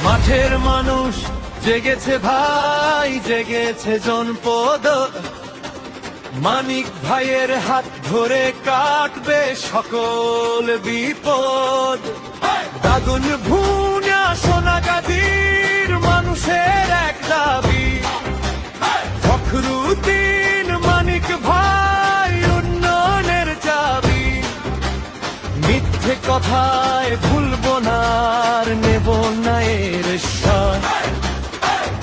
মাঠের মানুষ জেগেছে ভাই, জেগেছে জনপদ। মানিক ভাইয়ের হাত ধরে কাটবে সকল বিপদ। দাগুন ভুনা সোনাগাজীর মানুষের এক দাবি, ফখরুদ্দিন মানিক ভাই উন্নয়নের চাবি। মিথ্যে কথায় ভুলবো না, নেব না এর স্বাদ।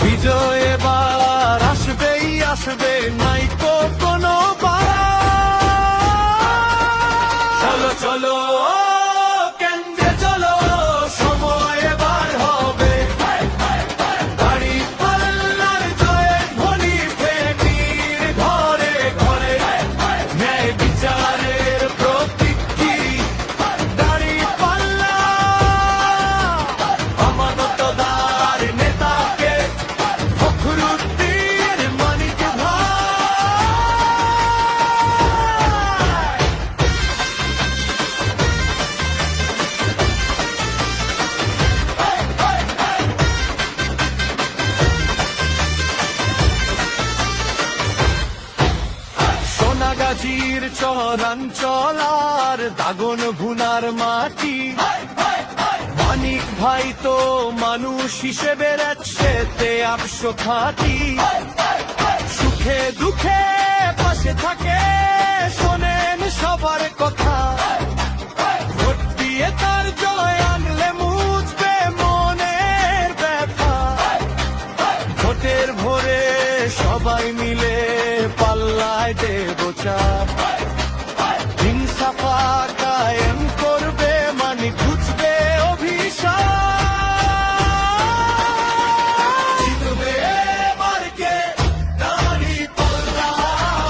বিজয় এবার আসবেই আসবে, নাই তো কোনো বাধা। চলো চলো কেন্দ্রে চলো, সময় এবার হবে। দাড়ি পাল্লার জয়ের ধ্বনি ফেনীর ঘরে ঘরে। ন্যায় বিচারের প্রতীকী দাড়ি পাল্লা, আমানতদার নেতাকে ফখরুদ্দিন মানিক ভাই। সোনাগাজীর চরাঞ্চলার দাগন ভুনার মাটি। মানিক ভাই তো মানুষ হিসেবে সেতে 800 খাটি। সুখে দুঃখে পাশে থাকে, শোনেন সবার কথা। ভোট দিয়ে তার জয় আনলে মুছবে মনের ব্যথা। ভোটের ভোরে সবাই মিলে পাল্লায় দেব চাপ। হিংসাফা কায়েম করবে মানিক, ঘুচবে অভিশাপ। জিতবে এবারকে দাড়ি পাল্লা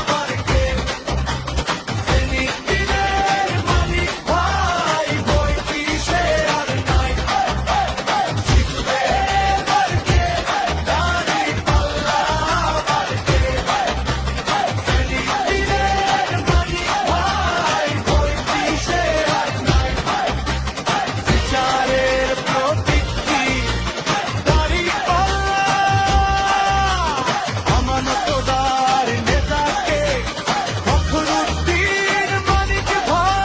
বারকে। ফেনী দিনের মানিক ভাই, বই কিসে আর নাই। জিতবে এবারকে দাড়ি পাল্লা বারকে। ফেনী দিনের মানিক ভাই, বই কিসে আর নাই। বিচারের প্রতীকী দাড়ি পাল্লা, আমানতদার নেতাকে ফখরুদ্দিন মানিক ভাই।